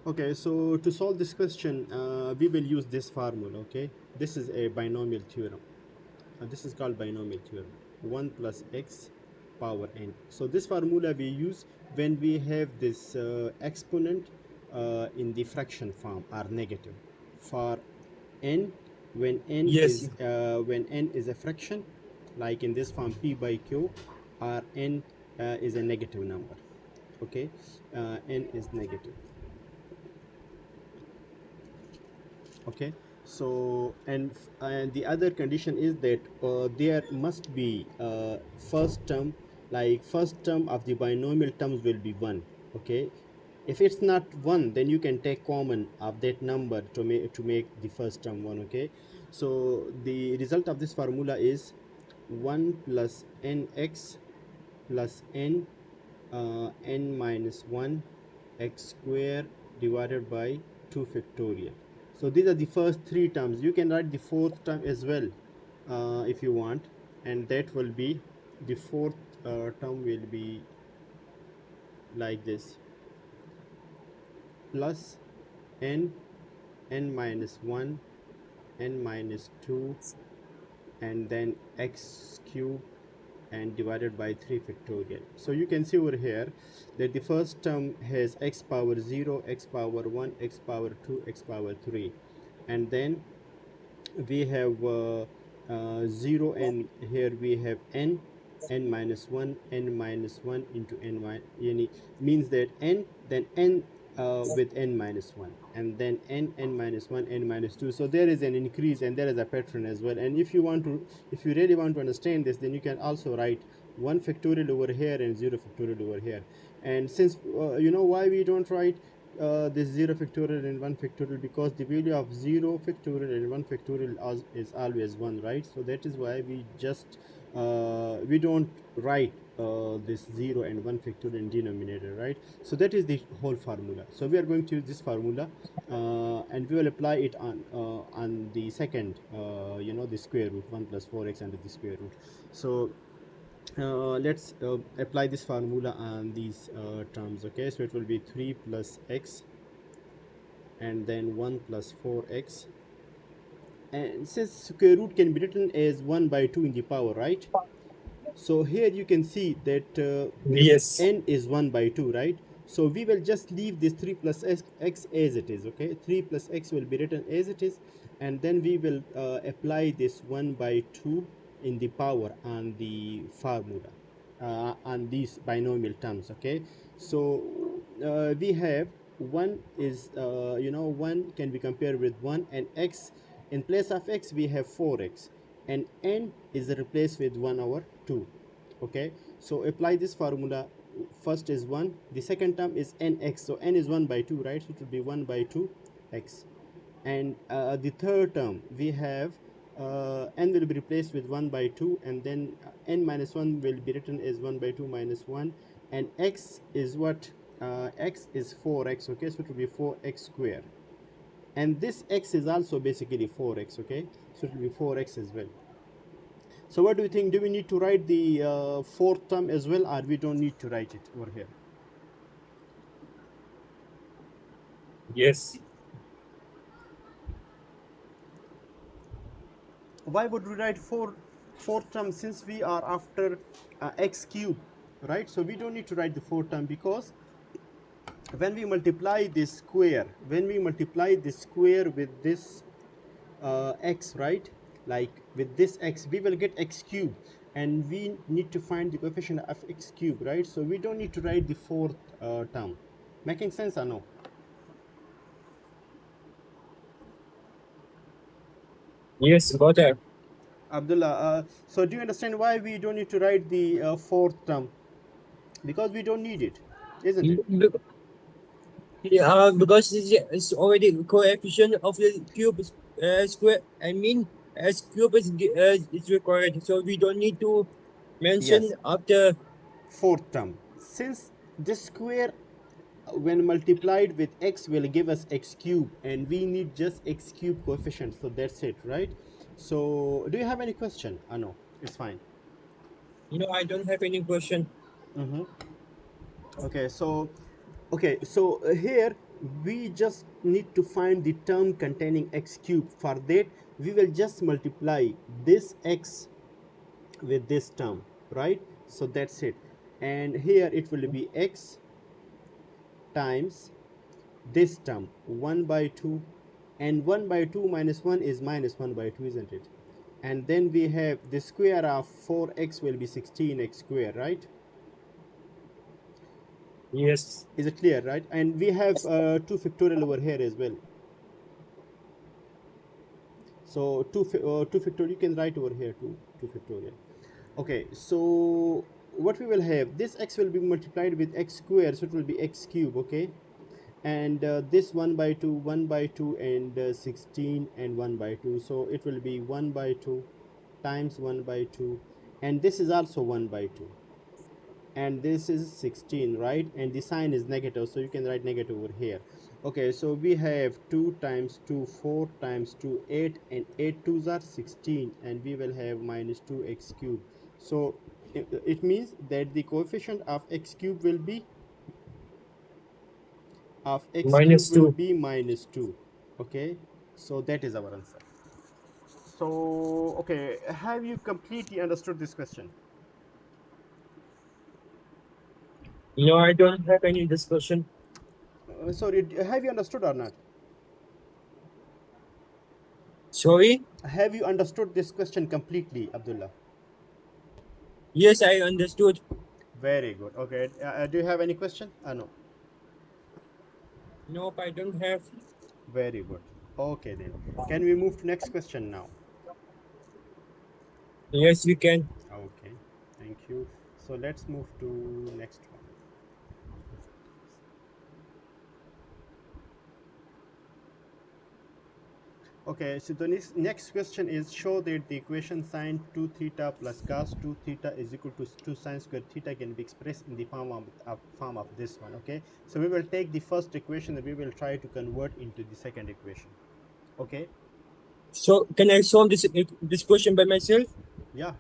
Okay, so to solve this question, we will use this formula. Okay, this is a binomial theorem. This is called binomial theorem. 1 plus x power n. So this formula we use when we have this exponent in the fraction form or negative. For n, Yes. when n is a fraction, like in this form p by q, or n is a negative number. Okay, n is negative. Okay, so and the other condition is that there must be first term, like first term of the binomial terms will be 1. Okay, if it's not 1, then you can take common of that number to make the first term 1. Okay, so the result of this formula is 1 plus nx plus n minus 1 x square divided by 2 factorial. So these are the first three terms. You can write the fourth term as well if you want, and that will be the fourth term will be like this: plus n minus 1 n minus 2 and then x cube and divided by 3 factorial. So you can see over here that the first term has x power 0, x power 1, x power 2, x power 3, and then we have 0, and here we have n minus 1, n minus 1 into n means that n, then n with n minus 1, and then n minus 1, n minus 2. So there is an increase and there is a pattern as well. And if you really want to understand this, then you can also write 1 factorial over here and 0 factorial over here. And since you know why we don't write this 0 factorial and 1 factorial, because the value of 0 factorial and 1 factorial is always 1, right? So that is why we don't write this 0 and 1 factorial in denominator, right? So that is the whole formula. So we are going to use this formula and we will apply it on the second the square root, 1 plus 4x under the square root. So let's apply this formula on these terms. Okay, so it will be 3 plus x and then 1 plus 4x, and since square root can be written as 1 by 2 in the power, right? So here you can see that this Yes. n is 1 by 2, right? So we will just leave this 3 plus x as it is. Okay, 3 plus x will be written as it is, and then we will apply this 1 by 2 in the power on the formula on these binomial terms. Okay, so we have 1 is 1 can be compared with 1, and x, in place of x we have 4x, and n is replaced with 1 over 2. Okay, so apply this formula. First is 1, the second term is nx, so n is 1 by 2, right? So it will be 1 by 2 x, and the third term we have n will be replaced with 1 by 2, and then n minus 1 will be written as 1 by 2 minus 1, and x is what? X is 4x. Okay, so it will be 4x square, and this x is also basically 4x. Okay, so it will be 4x as well. So what do you think? Do we need to write the fourth term as well, or we don't need to write it over here? Yes. Why would we write fourth term since we are after x cube, right? So we don't need to write the fourth term, because when we multiply this square with this x, right? Like with this x, we will get x cube, and we need to find the coefficient of x cube, right? So we don't need to write the fourth term. Making sense or no? Yes, got it. Abdullah, so do you understand why we don't need to write the fourth term? Because we don't need it, isn't it? Yeah, because it's already coefficient of the cube square. I mean, s cube is required, so we don't need to mention Yes, after. fourth term. Since this square when multiplied with x will give us x cube, and we need just x cube coefficient, so that's it, right? So do you have any question? No, it's fine. No, I don't have any question. Mm-hmm. Okay, so here we just need to find the term containing x cube. For that, we will just multiply this x with this term, right? So that's it. And here it will be x times this term 1 by 2, and 1 by 2 minus 1 is minus 1 by 2, isn't it? And then we have the square of 4x will be 16x square, right? Yes. Is it clear, right? And we have 2 factorial over here as well. So 2 factorial you can write over here, 2 factorial. Okay, so what we will have, this x will be multiplied with x square, so it will be x cube, okay? And this 1 by 2, 1 by 2, and 16 and 1 by 2, so it will be 1 by 2 times 1 by 2, and this is also 1 by 2, and this is 16, right? And the sign is negative, so you can write negative over here. Okay, so we have 2 times 2 4 times 2 8, and 8 twos are 16, and we will have minus 2x cube. So it means that the coefficient of x cube will be Minus 2. minus 2. Okay, so that is our answer. So okay, have you completely understood this question? No, I don't have any discussion. Sorry, have you understood or not? Sorry? Have you understood this question completely, Abdullah? Yes, I understood. Very good. Okay, do you have any question? No. Nope, I don't have. Very good. Okay then, can we move to next question now? Yes, we can. Okay, thank you. So let's move to next one. Okay, so the next question is, show that the equation sine 2 theta plus cos 2 theta is equal to 2 sine square theta can be expressed in the form of this one. Okay, so we will take the first equation and we will try to convert into the second equation. Okay, So, can I solve this question by myself? yeah,